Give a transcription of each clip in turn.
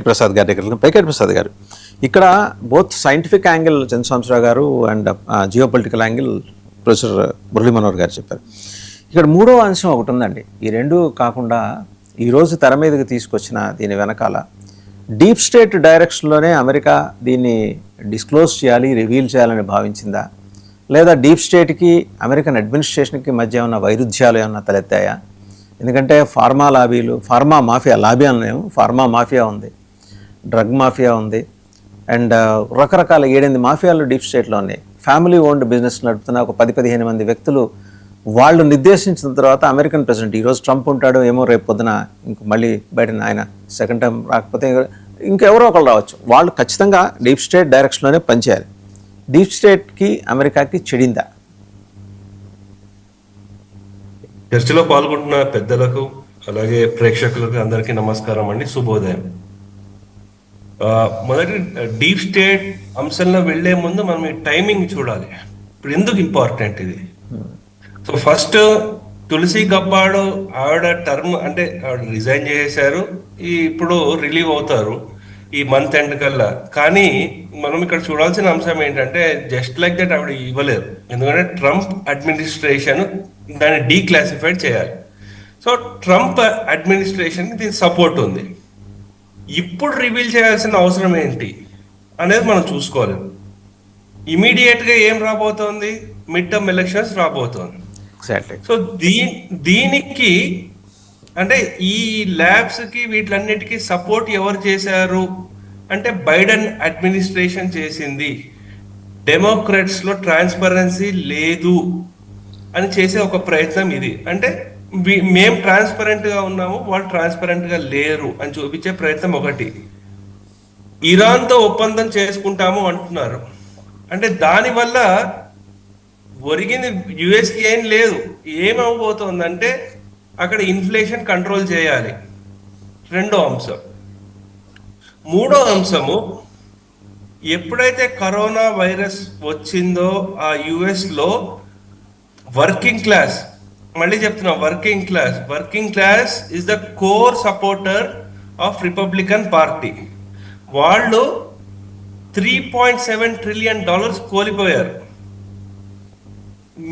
ప్రసాద్ గారి దగ్గర. వెంకట్ ప్రసాద్ గారు, ఇక్కడ బోత్ సైంటిఫిక్ యాంగిల్ చంద్రశేఖరరావు గారు and geo political angle professor Murali Manohar గారు చెప్పారు. ఇక్కడ మూడో అంశం ఒకటి ఉందండి. ఈ రెండు కాకుండా ఈరోజు తెర మీదకి తీసుకొచ్చిన దీని వెనకాల డీప్ స్టేట్ డైరెక్షన్లోనే అమెరికా దీన్ని డిస్క్లోజ్ చేయాలి, రివీల్ చేయాలని భావించిందా, లేదా డీప్ స్టేట్కి అమెరికన్ అడ్మినిస్ట్రేషన్కి మధ్య ఉన్న వైరుధ్యాలు ఏమన్నా తలెత్తాయా? ఎందుకంటే ఫార్మా లాబీలు, ఫార్మా మాఫియా, లాబీ అన్నాము, ఫార్మా మాఫియా ఉంది, డ్రగ్ మాఫియా ఉంది, అండ్ రకరకాల 7-8 మాఫియాలు డీప్ స్టేట్లో ఉన్నాయి. ఫ్యామిలీ ఓన్డ్ బిజినెస్ నడుపుతున్న ఒక 10-15 మంది వ్యక్తులు వాళ్ళు నిర్దేశించిన తర్వాత అమెరికన్ ప్రెసిడెంట్, ఈరోజు ట్రంప్ ఉంటాడు ఏమో, రేపు పొద్దున ఇంక మళ్ళీ బయట ఆయన సెకండ్ టైం రాకపోతే ఇంకెవరో ఒకరు రావచ్చు, వాళ్ళు ఖచ్చితంగా డీప్ స్టేట్ డైరెక్షన్లోనే పనిచేయాలి. డీప్ స్టేట్కి అమెరికాకి చెడిందా? చర్చలో పాల్గొంటున్న పెద్దలకు అలాగే ప్రేక్షకులకు అందరికీ నమస్కారం అండి, శుభోదయం. మొదటి డీప్ స్టేట్ అంశంలో వెళ్లే ముందు మనం ఈ టైమింగ్ చూడాలి. ఇప్పుడు ఎందుకు ఇంపార్టెంట్ ఇది? సో ఫస్ట్ తులసి గబ్బాడు ఆవిడ టర్మ్ అంటే ఆవిడ రిజైన్ చేసేశారు, ఇప్పుడు రిలీవ్ అవుతారు ఈ మంత్ ఎండ్ కల్లా. కానీ మనం ఇక్కడ చూడాల్సిన అంశం ఏంటంటే జస్ట్ లైక్ దట్ ఆవిడ ఇవ్వలేరు, ఎందుకంటే ట్రంప్ అడ్మినిస్ట్రేషన్ దాన్ని డీక్లాసిఫైడ్ చేయాలి. సో ట్రంప్ అడ్మినిస్ట్రేషన్ దీనికి సపోర్ట్ ఉంది. ఇప్పుడు రివీల్ చేయాల్సిన అవసరం ఏంటి అనేది మనం చూసుకోవాలి. ఇమీడియట్ గా ఏం రాబోతోంది? మిడ్ టర్మ్ ఎలక్షన్స్ రాబోతోంది. సో దీనికి అంటే ఈ ల్యాబ్స్ కి వీటిలన్నిటికీ సపోర్ట్ ఎవరు చేశారు అంటే బైడెన్ అడ్మినిస్ట్రేషన్ చేసింది. డెమోక్రాట్స్ లో ట్రాన్స్పరెన్సీ లేదు అని చేసే ఒక ప్రయత్నం ఇది. అంటే మేము ట్రాన్స్పరెంట్ గా ఉన్నాము, వాళ్ళు ట్రాన్స్పరెంట్ గా లేరు అని చూపించే ప్రయత్నం ఒకటి. ఇరాన్ తో ఒప్పందం చేసుకుంటాము అంటున్నారు, అంటే దానివల్ల ఒరిగింది యుఎస్కి ఏం లేదు. ఏమవబోతోందంటే అక్కడ ఇన్ఫ్లేషన్ కంట్రోల్ చేయాలి, రెండో అంశం. మూడో అంశము, ఎప్పుడైతే కరోనా వైరస్ వచ్చిందో ఆ యుఎస్ లో వర్కింగ్ క్లాస్, మళ్ళీ చెప్తున్నా working class is the core supporter of Republican party. వాళ్ళు $3.7 ట్రిలియన్ కోల్పోయారు.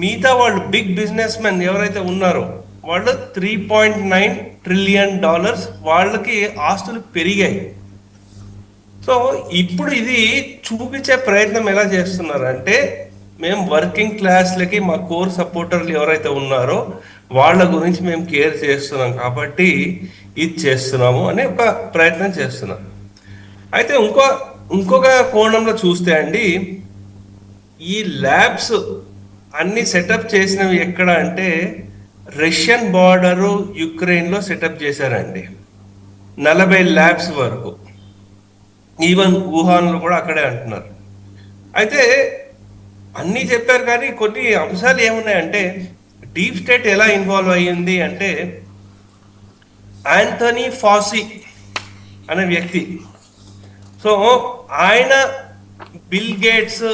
మిగతా వాళ్ళు బిగ్ బిజినెస్ మెన్ ఎవరైతే ఉన్నారో వాళ్ళు $3.9 ట్రిలియన్ వాళ్ళకి ఆస్తులు పెరిగాయి. సో ఇప్పుడు ఇది చూపించే ప్రయత్నం ఎలా చేస్తున్నారు అంటే మేము వర్కింగ్ క్లాస్లకి మా కోర్ సపోర్టర్లు ఎవరైతే ఉన్నారో వాళ్ళ గురించి మేము కేర్ చేస్తున్నాం కాబట్టి ఇది చేస్తున్నాము అనే ఒక ప్రయత్నం చేస్తున్నాం. అయితే ఇంకొక కోణంలో చూస్తే అండి, ఈ ల్యాబ్స్ అన్ని సెటప్ చేసినవి ఎక్కడ అంటే రష్యన్ బార్డరు యుక్రెయిన్లో సెటప్ చేశారండి. 40 ల్యాబ్స్ వరకు, ఈవెన్ వుహాన్లో కూడా అక్కడే అంటున్నారు. అయితే అన్నీ చెప్పారు, కానీ కొన్ని అంశాలు ఏమున్నాయంటే డీప్ స్టేట్ ఎలా ఇన్వాల్వ్ అయ్యింది అంటే యాంథనీ ఫాసీ అనే వ్యక్తి. సో ఆయన, బిల్ గేట్స్,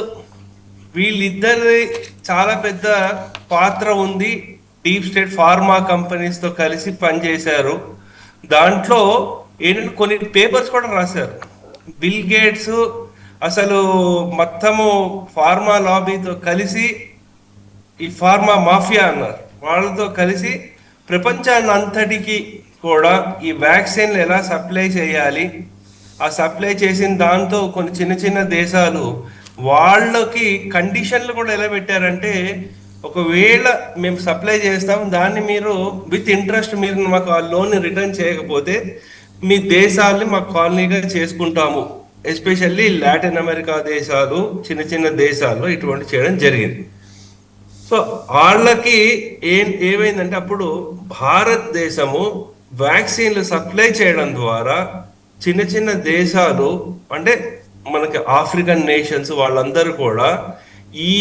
వీళ్ళిద్దరి చాలా పెద్ద పాత్ర ఉంది. డీప్ స్టేట్ ఫార్మా కంపెనీస్తో కలిసి పనిచేశారు. దాంట్లో ఏంటంటే కొన్ని పేపర్స్ కూడా రాశారు. బిల్ గేట్స్ అసలు మొత్తము ఫార్మా లాబీతో కలిసి, ఈ ఫార్మా మాఫియా అన్నారు, వాళ్ళతో కలిసి ప్రపంచాన్ని అంతటికి కూడా ఈ వ్యాక్సిన్లు ఎలా సప్లై చేయాలి, ఆ సప్లై చేసిన దాంతో కొన్ని చిన్న చిన్న దేశాలు వాళ్ళకి కండిషన్లు కూడా ఎలా పెట్టారంటే ఒకవేళ మేము సప్లై చేస్తాం, దాన్ని మీరు విత్ ఇంట్రెస్ట్ మీరు మాకు ఆ లోన్ రిటర్న్ చేయకపోతే మీ దేశాలని మా కాలనీగా చేసుకుంటాము. ఎస్పెషల్లీ లాటిన్ అమెరికా దేశాలు, చిన్న చిన్న దేశాల్లో ఇటువంటి చేయడం జరిగింది. సో వాళ్ళకి ఏమైందంటే అప్పుడు భారతదేశము వ్యాక్సిన్లు సప్లై చేయడం ద్వారా చిన్న చిన్న దేశాలు అంటే మనకి ఆఫ్రికన్ నేషన్స్ వాళ్ళందరూ కూడా ఈ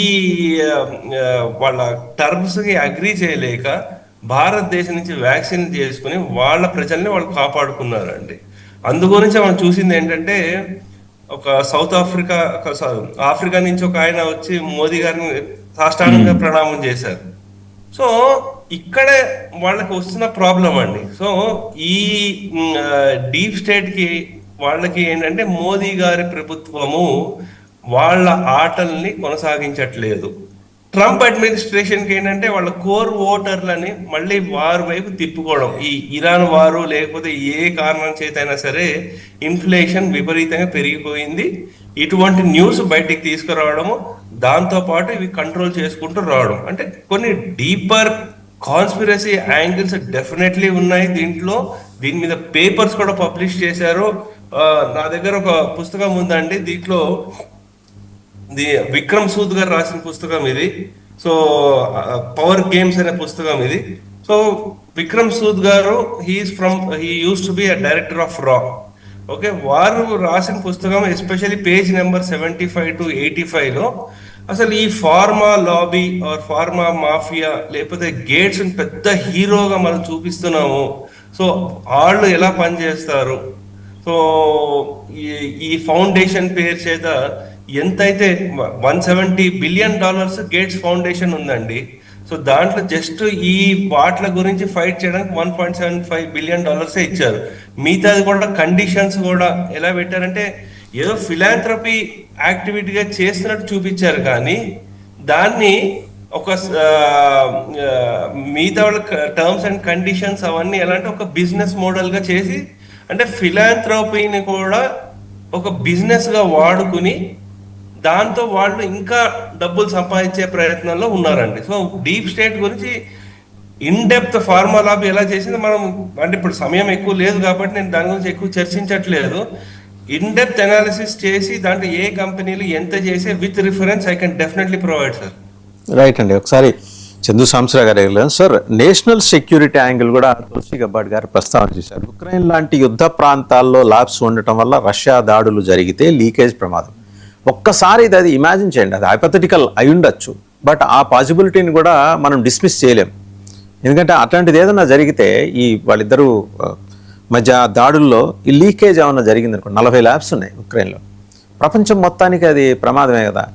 వాళ్ళ టర్మ్స్కి అగ్రీ చేయలేక భారతదేశం నుంచి వ్యాక్సిన్ చేసుకుని వాళ్ళ ప్రజల్ని వాళ్ళు కాపాడుకున్నారండి. అందుగురించి మనం చూసింది ఏంటంటే ఒక సౌత్ ఆఫ్రికా నుంచి ఒక ఆయన వచ్చి మోదీ గారిని సాష్టాంగంగా ప్రణామం చేశారు. సో ఇక్కడే వాళ్ళకి వస్తున్న ప్రాబ్లం అండి. సో ఈ డీప్ స్టేట్ కి వాళ్ళకి ఏంటంటే మోదీ గారి ప్రభుత్వము వాళ్ళ ఆటల్ని కొనసాగించట్లేదు. ట్రంప్ అడ్మినిస్ట్రేషన్కి ఏంటంటే వాళ్ళ కోర్ ఓటర్లని మళ్ళీ వారి వైపు తిప్పుకోవడం. ఈ ఇరాన్ వారు లేకపోతే ఏ కారణం చేతైనా సరే ఇన్ఫ్లేషన్ విపరీతంగా పెరిగిపోయింది, ఇటువంటి న్యూస్ బయటికి తీసుకురావడము, దాంతోపాటు ఇవి కంట్రోల్ చేసుకుంటూ రావడం. అంటే కొన్ని డీపర్ కాన్స్పిరసీ యాంగిల్స్ డెఫినెట్లీ ఉన్నాయి దీంట్లో. దీని మీద పేపర్స్ కూడా పబ్లిష్ చేశారు. నా దగ్గర ఒక పుస్తకం ఉందండి, దీంట్లో విక్రమ్ సూద్ గారు రాసిన పుస్తకం ఇది. సో పవర్ గేమ్స్ అనే పుస్తకం ఇది. సో విక్రమ్ సూద్ గారు he use to be a director of రా. ఓకే, వారు రాసిన పుస్తకం ఎస్పెషల్లీ పేజ్ నెంబర్ 75 to 85 లో అసలు ఈ pharma lobby or pharma mafia లేకపోతే గేట్స్ పెద్ద హీరోగా మనం చూపిస్తున్నాము. సో వాళ్ళు ఎలా పనిచేస్తారు, సో ఈ ఫౌండేషన్ పేరు చేత ఎంతైతే $170 billion గేట్స్ ఫౌండేషన్ ఉందండి. సో దాంట్లో జస్ట్ ఈ వాట్ల గురించి ఫైట్ చేయడానికి $1.75 billion ఇచ్చారు. మిగతాది కూడా కండిషన్స్ కూడా ఎలా పెట్టారంటే ఏదో ఫిలాంథ్రపీ యాక్టివిటీగా చేస్తున్నట్టు చూపించారు, కానీ దాన్ని ఒక మిగతా వాళ్ళ టర్మ్స్ అండ్ కండిషన్స్ అవన్నీ ఎలా అంటే ఒక బిజినెస్ మోడల్గా చేసి, అంటే ఫిలాంథ్రపీని కూడా ఒక బిజినెస్గా వాడుకుని దాంతో వాళ్ళు ఇంకా డబ్బులు సంపాదించే ప్రయత్నంలో ఉన్నారండి. సో డీప్ స్టేట్ గురించి ఇన్ డెప్త్ ఫార్మా లాబీ ఎలా చేసింది మనం, అంటే ఇప్పుడు సమయం ఎక్కువ లేదు కాబట్టి నేను దాని గురించి ఎక్కువ చర్చించట్లేదు. ఇన్ డెప్త్ అనాలిసిస్ చేసి దాంట్లో ఏ కంపెనీలు ఎంత చేసే with reference I can definitely provide sir. Right అండి. ఒకసారి చందు సాంబశివరావు గారు వెళ్ళారు సార్. నేషనల్ సెక్యూరిటీ యాంగిల్ కూడా తులసి గబ్బార్డ్ గారు ప్రస్తావన చేశారు. ఉక్రెయిన్ లాంటి యుద్ధ ప్రాంతాల్లో ల్యాబ్స్ ఉండటం వల్ల రష్యా దాడులు జరిగితే లీకేజ్ ప్రమాదం. ఒక్కసారి అది ఇమాజిన్ చేయండి, అది హైపోథెటికల్ అయి ఉండొచ్చు, బట్ ఆ పాసిబిలిటీని కూడా మనం డిస్మిస్ చేయలేం. ఎందుకంటే అట్లాంటిది ఏదైనా జరిగితే ఈ వాళ్ళిద్దరూ మధ్య దాడుల్లో ఈ లీకేజ్ ఏమన్నా జరిగింది అనుకోండి, 40 ల్యాబ్స్ ఉన్నాయి ఉక్రెయిన్లో, ప్రపంచం మొత్తానికి అది ప్రమాదమే కదా.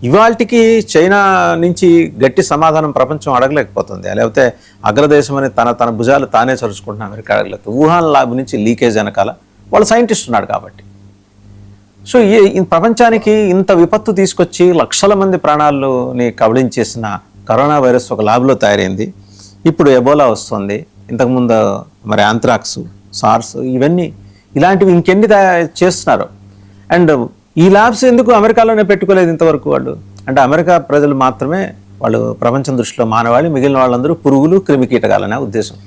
ఇవాళకి చైనా నుంచి గట్టి సమాధానం ప్రపంచం అడగలేకపోతుంది, లేకపోతే అగ్రదేశం అని తన భుజాలు తానే చరుచుకుంటున్న అమెరికా అడగలేదు. వుహాన్ ల్యాబ్ నుంచి లీకేజ్ వెనకాల వాళ్ళ సైంటిస్ట్ ఉన్నాడు కాబట్టి. సో ఈ ప్రపంచానికి ఇంత విపత్తు తీసుకొచ్చి లక్షల మంది ప్రాణాలని కబళించేసిన కరోనా వైరస్ ఒక ల్యాబ్లో తయారైంది. ఇప్పుడు ఎబోలా వస్తుంది, ఇంతకుముందు మరి యాంథ్రాక్స్, సార్స్, ఇవన్నీ ఇలాంటివి ఇంకెన్ని చేస్తున్నారు. అండ్ ఈ ల్యాబ్స్ ఎందుకు అమెరికాలోనే పెట్టుకోలేదు ఇంతవరకు వాళ్ళు? అంటే అమెరికా ప్రజలు మాత్రమే వాళ్ళు ప్రపంచం దృష్టిలో మానవాళి, మిగిలిన వాళ్ళందరూ పురుగులు, క్రిమికీటకాలనే ఉద్దేశం.